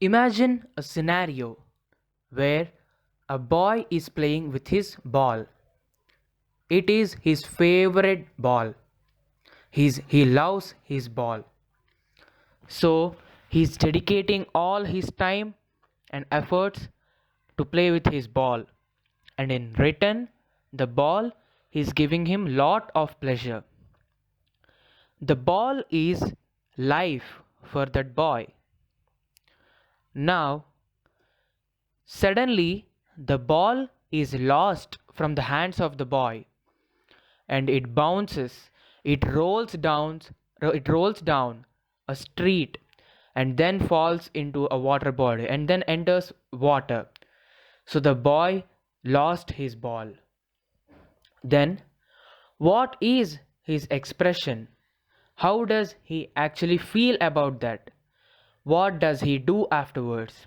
Imagine a scenario where a boy is playing with his ball. It is his favorite ball. He loves his ball. So he's dedicating all his time and efforts to play with his ball. And in return, the ball is giving him lot of pleasure. The ball is life for that boy. Now, suddenly, the ball is lost from the hands of the boy and it bounces, it rolls down a street and then falls into a water body and then enters water. So the boy lost his ball. Then, what is his expression? How does he actually feel about that? What does he do afterwards?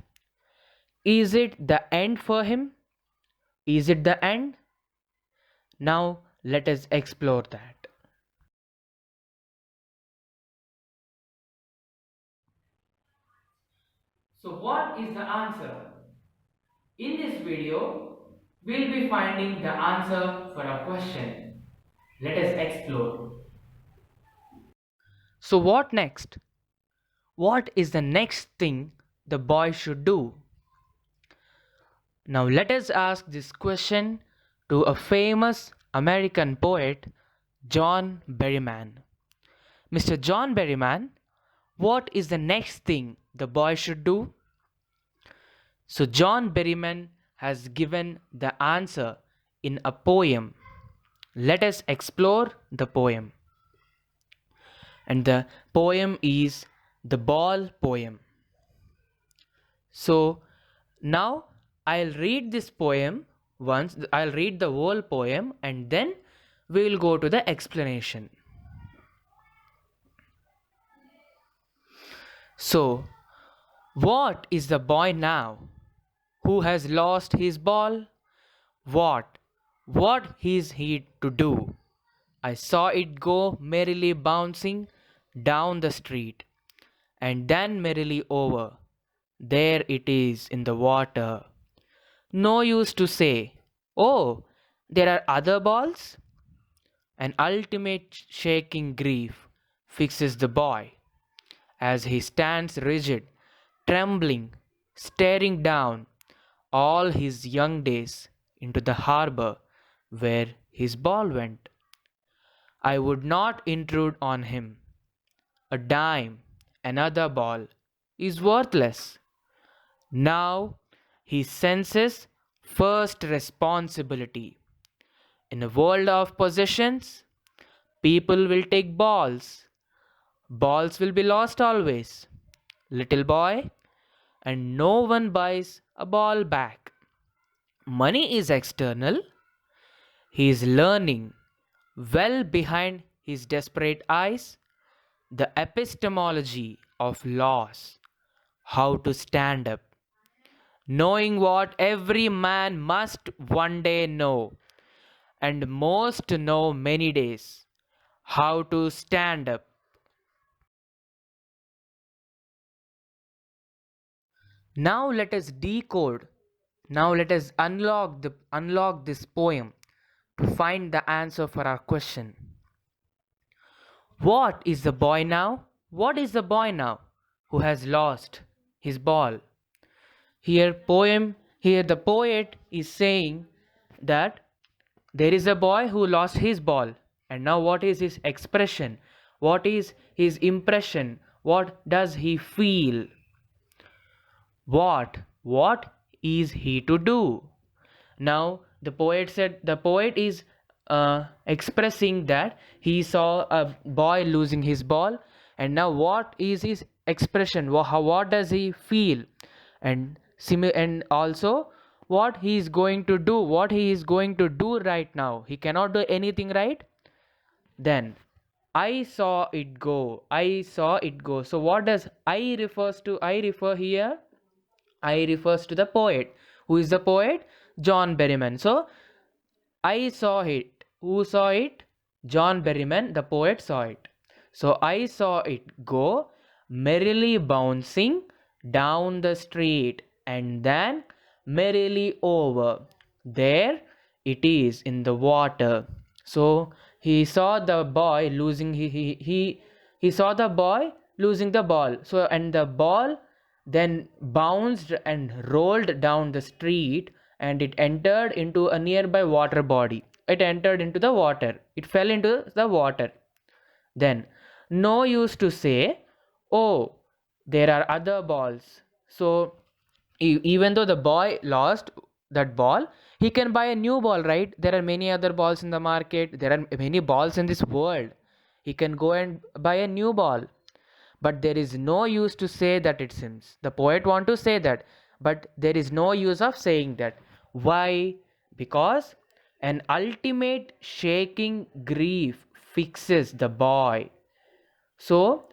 Is it the end for him? Is it the end? Now let us explore that. So what is the answer? In this video, we'll be finding the answer for a question. Let us explore. So what next? What is the next thing the boy should do? Now let us ask this question to a famous American poet, John Berryman. Mr. John Berryman, what is the next thing the boy should do? So John Berryman has given the answer in a poem. Let us explore the poem. And the poem is the Ball Poem. So now I'll read this poem once, I'll read the whole poem and then we will go to the explanation. So, what is the boy now who has lost his ball? What? What is he to do? I saw it go merrily bouncing down the street and then merrily over. There it is in the water. No use to say, oh, there are other balls? An ultimate shaking grief fixes the boy as he stands rigid, trembling, staring down all his young days into the harbor where his ball went. I would not intrude on him. A dime, another ball, is worthless. Now he senses first responsibility. In a world of possessions, people will take balls. Balls will be lost always. Little boy, and no one buys a ball back. Money is external. He is learning, well behind his desperate eyes, the epistemology of loss, how to stand up, knowing what every man must one day know, and most know many days, how to stand up. Now let us decode. Now let us unlock this poem to find the answer for our question. What is the boy now? What is the boy now who has lost his ball? Here the poet is saying that there is a boy who lost his ball and now what is his expression? What is his impression? What does he feel? What is he to do? Now the poet is expressing that he saw a boy losing his ball and now what is his expression? What does he feel? And also what he is going to do, what he is going to do right now. He cannot do anything, right? Then I saw it go. I saw it go. So what does I refers to? I refer here. I refers to the poet. Who is the poet? John Berryman. So I saw it. Who saw it? John Berryman, the poet, saw it. So I saw it go, merrily bouncing down the street, and then merrily over. There it is in the water. So he saw the boy losing he saw the boy losing the ball. So and the ball then bounced and rolled down the street, and it entered into a nearby water body. It entered into the water. It fell into the water. Then, no use to say, oh, there are other balls. So, even though the boy lost that ball, he can buy a new ball, right? There are many other balls in the market. There are many balls in this world. He can go and buy a new ball. But there is no use to say that it seems. The poet want to say that, but there is no use of saying that. Why? Because an ultimate shaking grief fixes the boy. So,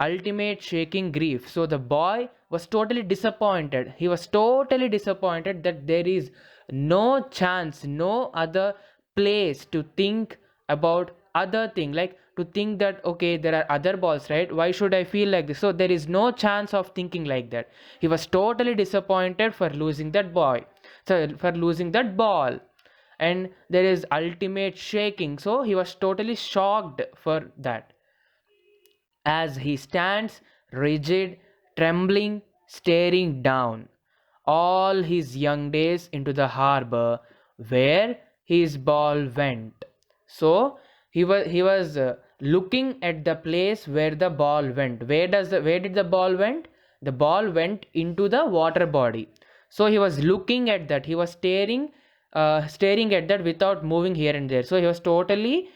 ultimate shaking grief. So, the boy was totally disappointed. He was totally disappointed that there is no chance, no other place to think about other thing, like to think that okay, there are other balls, right? Why should I feel like this? So, there is no chance of thinking like that. He was totally disappointed for losing that boy. So, for losing that ball. And there is ultimate shaking. So, he was totally shocked for that as he stands rigid, trembling, staring down all his young days into the harbor where his ball went. So he was looking at the place where the ball went. Where did the ball went? The ball went into the water body. So he was looking at that. He was staring at that without moving here and there. So he was totally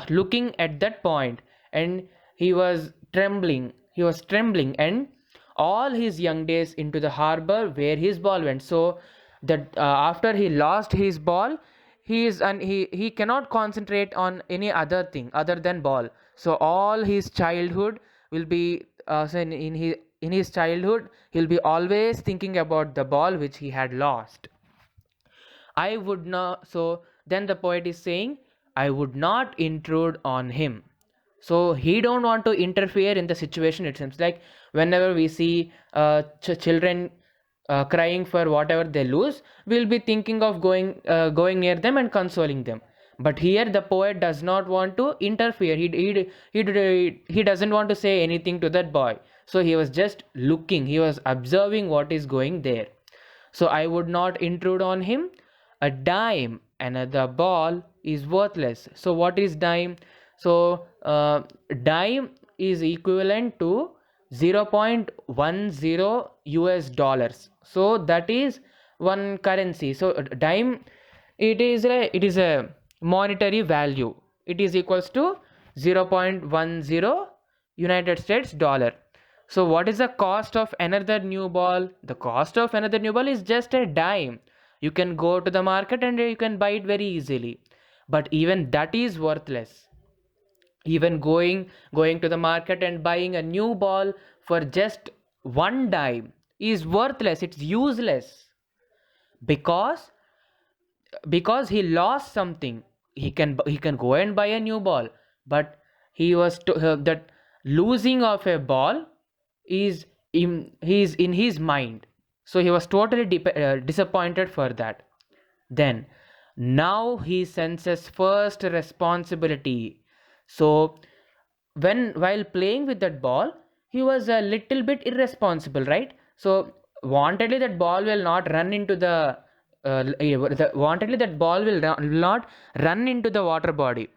looking at that point, and he was trembling, and all his young days into the harbor where his ball went. So that after he lost his ball, he cannot concentrate on any other thing other than ball. So all his childhood will be so in his childhood he'll be always thinking about the ball which he had lost. I would not. So then the poet is saying, I would not intrude on him. So he don't want to interfere in the situation. It seems like whenever we see children crying for whatever they lose, we'll be thinking of going near them and consoling them. But here the poet does not want to interfere. He doesn't want to say anything to that boy. So he was just looking. He was observing what is going there. So I would not intrude on him. A dime, another ball is worthless. So what is dime? So dime is equivalent to 0.10 US dollars. So that is one currency. So dime, it is a monetary value. It is equals to 0.10 United States dollar. So what is the cost of another new ball? The cost of another new ball is just a dime. You can go to the market and you can buy it very easily. But even that is worthless. Even going to the market and buying a new ball for just one dime is worthless. It's useless. Because he lost something. He can go and buy a new ball, but that losing of a ball is in his mind. So he was totally disappointed for that. Then now he senses first responsibility. So while playing with that ball, he was a little bit irresponsible, right? So wantedly that ball will not run into wantedly that ball will not run into the water body.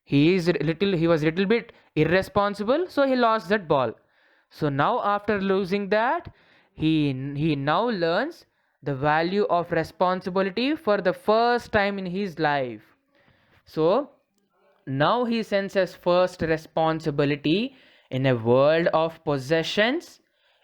He was little bit irresponsible, so he lost that ball. So now after losing that, he now learns the value of responsibility for the first time in his life. So now he senses first responsibility in a world of possessions.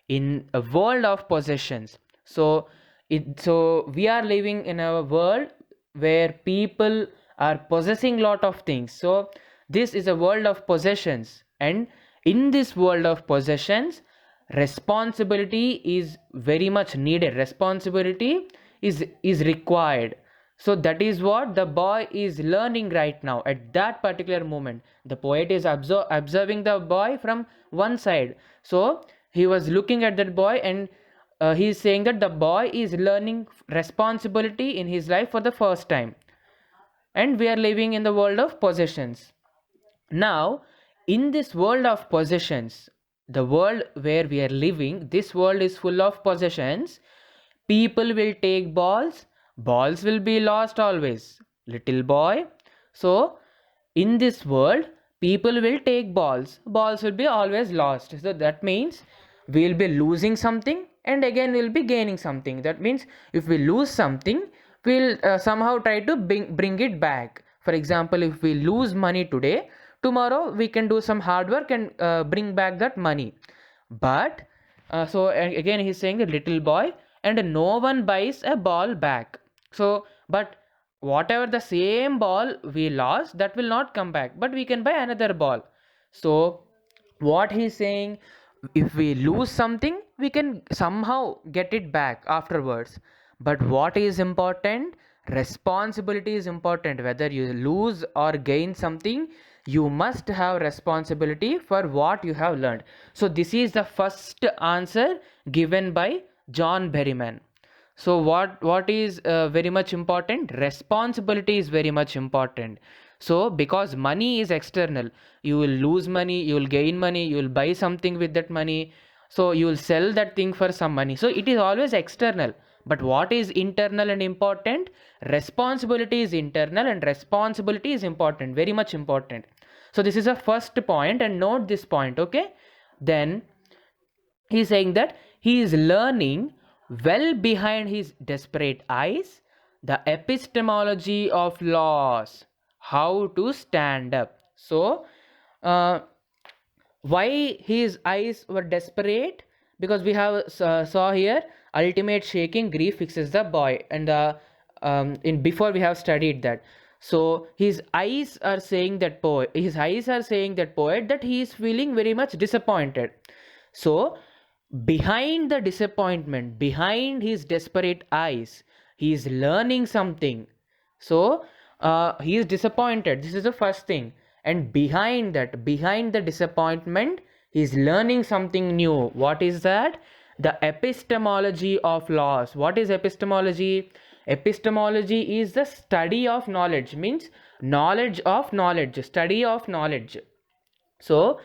In a world of possessions. So we are living in a world where people are possessing lot of things. So this is a world of possessions, and in this world of possessions, responsibility is very much needed. Responsibility is required. So that is what the boy is learning right now. At that particular moment, the poet is observing the boy from one side. So he was looking at that boy, and he is saying that the boy is learning responsibility in his life for the first time, and we are living in the world of possessions. Now, in this world of possessions, the world where we are living, this world is full of possessions. People will take balls, balls will be lost always. Little boy. So, in this world, people will take balls, balls will be always lost. So, that means we will be losing something and again we will be gaining something. That means if we lose something, we'll somehow try to bring it back. For example, if we lose money today, tomorrow we can do some hard work and bring back that money. But so again he's saying a little boy, and no one buys a ball back. So but whatever the same ball we lost, that will not come back, but we can buy another ball. So what he's saying, if we lose something, we can somehow get it back afterwards. But what is important? Responsibility is important. Whether you lose or gain something, you must have responsibility for what you have learned. So this is the first answer given by John Berryman. So what is very much important? Responsibility is very much important. So because money is external, you will lose money, you will gain money, you will buy something with that money, so you will sell that thing for some money. So it is always external. But what is internal and important? Responsibility is internal and responsibility is important, very much important. So this is a first point, and note this point, okay? Then he is saying that he is learning well behind his desperate eyes the epistemology of laws, how to stand up. So why his eyes were desperate? Because we have saw here, ultimate shaking grief fixes the boy, and in before we have studied that. So his eyes are saying that poet, that he is feeling very much disappointed. So behind the disappointment, behind his desperate eyes, he is learning something. So he is disappointed, this is the first thing. And behind that, behind the disappointment, he is learning something new. What is that? The epistemology of laws. What is epistemology? Epistemology is the study of knowledge, means knowledge of knowledge, study of knowledge. So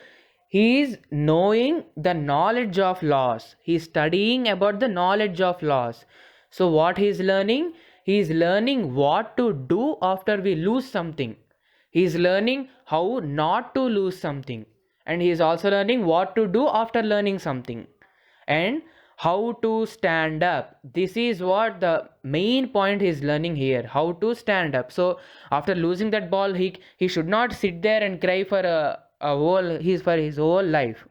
he is knowing the knowledge of laws, he is studying about the knowledge of laws. So what he is learning? He is learning what to do after we lose something. He is learning how not to lose something, and he is also learning what to do after learning something, and how to stand up. This is what the main point he is learning here, how to stand up. So after losing that ball, he should not sit there and cry for his whole life.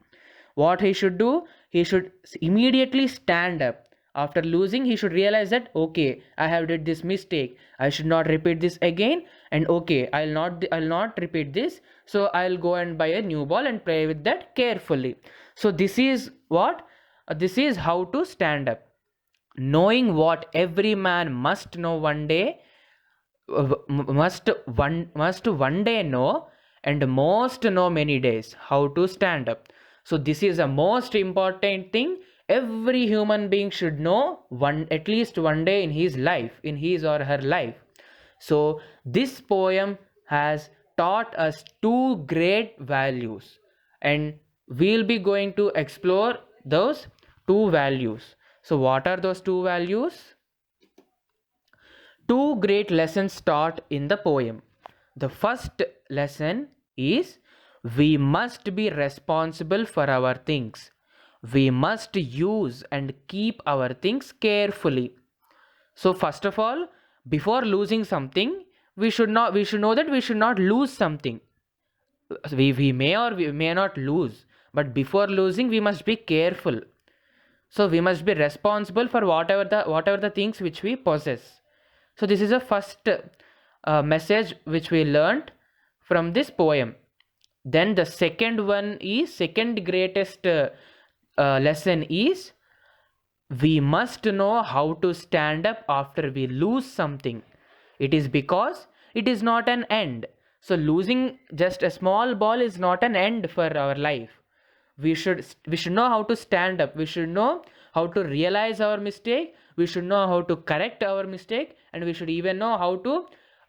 What he should do? He should immediately stand up. After losing, he should realize that, okay, I have did this mistake, I should not repeat this again, and okay, I'll not repeat this, so I'll go and buy a new ball and play with that carefully. So this is what this is how to stand up, knowing what every man must know one day, must one day know, and most know many days, how to stand up. So this is the most important thing every human being should know one, at least one day in his life, in his or her life. So this poem has taught us two great values, and we'll be going to explore those two values. So what are those two values? Two great lessons taught in the poem. The first lesson is, we must be responsible for our things. We must use and keep our things carefully. So first of all, before losing something, we should know that we should not lose something. We may or we may not lose, but before losing, we must be careful. So we must be responsible for whatever the things which we possess. So this is the first message which we learnt from this poem. Then the second greatest lesson is, we must know how to stand up after we lose something. It is because it is not an end. So losing just a small ball is not an end for our life. we should know how to stand up. We should know how to realize our mistake. We should know how to correct our mistake, and we should even know how to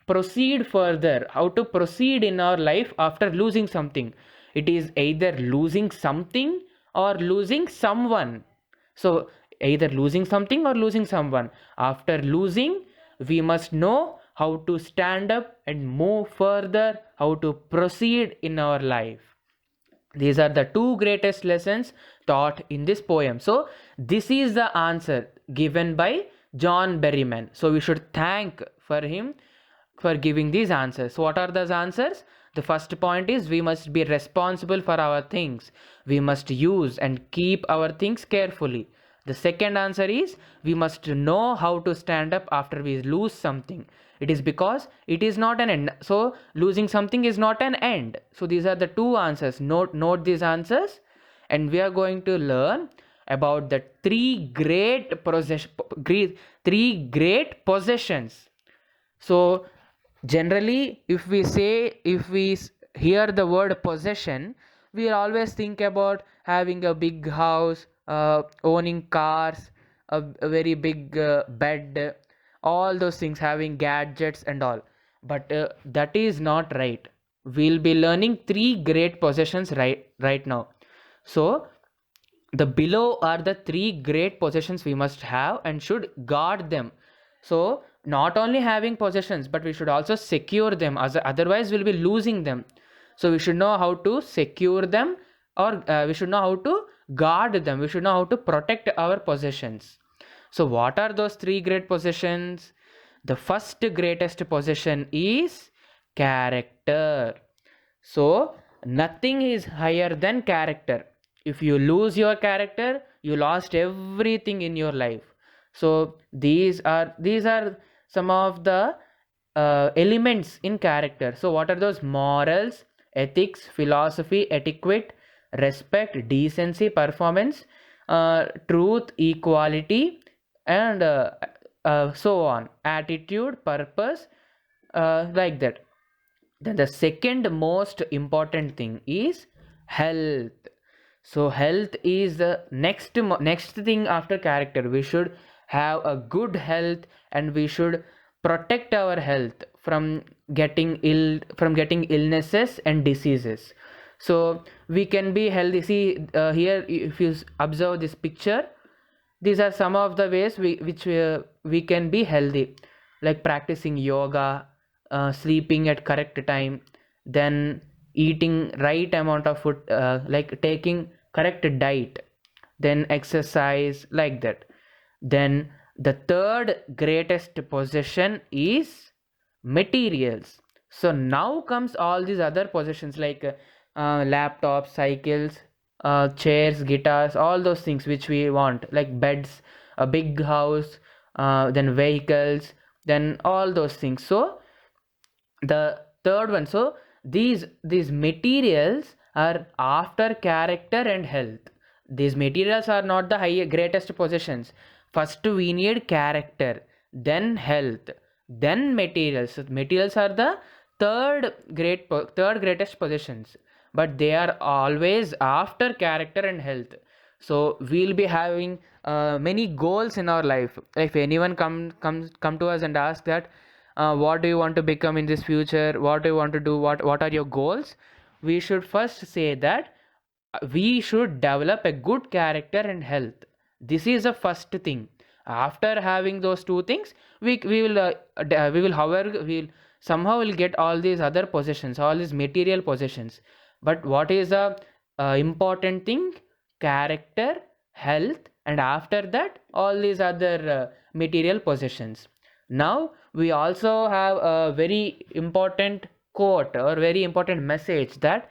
proceed further, how to proceed in our life after losing something. It is either losing something or losing someone. So either losing something or losing someone. After losing, we must know how to stand up and move further, how to proceed in our life. These are the two greatest lessons taught in this poem. So this is the answer given by John Berryman. So we should thank for him for giving these answers. So what are those answers? The first point is we must be responsible for our things. We must use and keep our things carefully. The second answer is we must know how to stand up after we lose something. It is because it is not an end. So losing something is not an end. So these are the two answers. Note these answers, and we are going to learn about the three great possessions. So generally, if we hear the word possession, we always think about having a big house, owning cars, a very big bed, all those things, having gadgets and all. But that is not right. We'll be learning three great possessions right now. So the below are the three great possessions we must have and should guard them. So not only having possessions, but we should also secure them, as otherwise we'll be losing them. So we should know how to secure them, or we should know how to guard them. We should know how to protect our possessions. So what are those three great possessions? The first greatest possession is character. So nothing is higher than character. If you lose your character, you lost everything in your life. So these are some of the elements in character. So what are those? Morals, ethics, philosophy, etiquette, respect, decency, performance, truth, equality, and so on. Attitude, purpose, like that. Then the second most important thing is health. So health is the next thing after character. We should have a good health, and we should protect our health from getting illnesses and diseases. So we can be healthy. See, here if you observe this picture, these are some of the ways we can be healthy, like practicing yoga, sleeping at correct time, then eating right amount of food, like taking correct diet, then exercise, like that. Then the third greatest possession is materials. So now comes all these other possessions, like laptops, cycles, chairs, guitars, all those things which we want, like beds, a big house, then vehicles, then all those things. So the third one, so these materials are after character and health. These materials are not the greatest possessions. First we need character, then health, then materials. So materials are the third greatest possessions, but they are always after character and health. So we'll be having many goals in our life. If anyone come to us and ask that, what do you want to become in this future, what do you want to do, what are your goals, we should first say that we should develop a good character and health. This is the first thing. After having those two things, we will however we'll somehow will get all these other possessions, all these material possessions. But what is the important thing? Character, health, and after that all these other material possessions. Now we also have a very important quote or very important message, that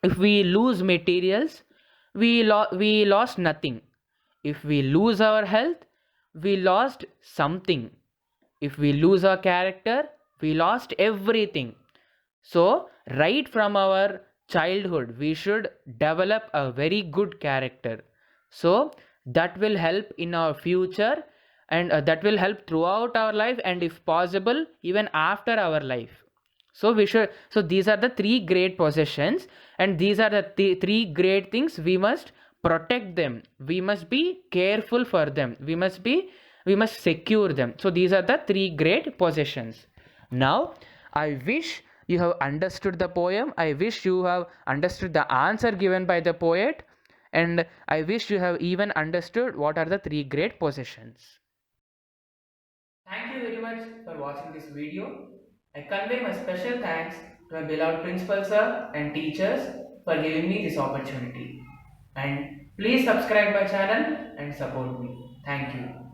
if we lose materials, we lost nothing. If we lose our health, we lost something. If we lose our character, we lost everything. So right from our childhood, we should develop a very good character. So that will help in our future, and that will help throughout our life, and if possible even after our life. So these are the three great possessions, and these are the three great things. We must protect them. We must be careful for them. We must secure them. So these are the three great possessions. Now, I wish you have understood the poem. I wish you have understood the answer given by the poet, and I wish you have even understood what are the three great possessions. Thank you very much for watching this video. I convey my special thanks to my beloved principal sir and teachers for giving me this opportunity. And please subscribe my channel and support me. Thank you.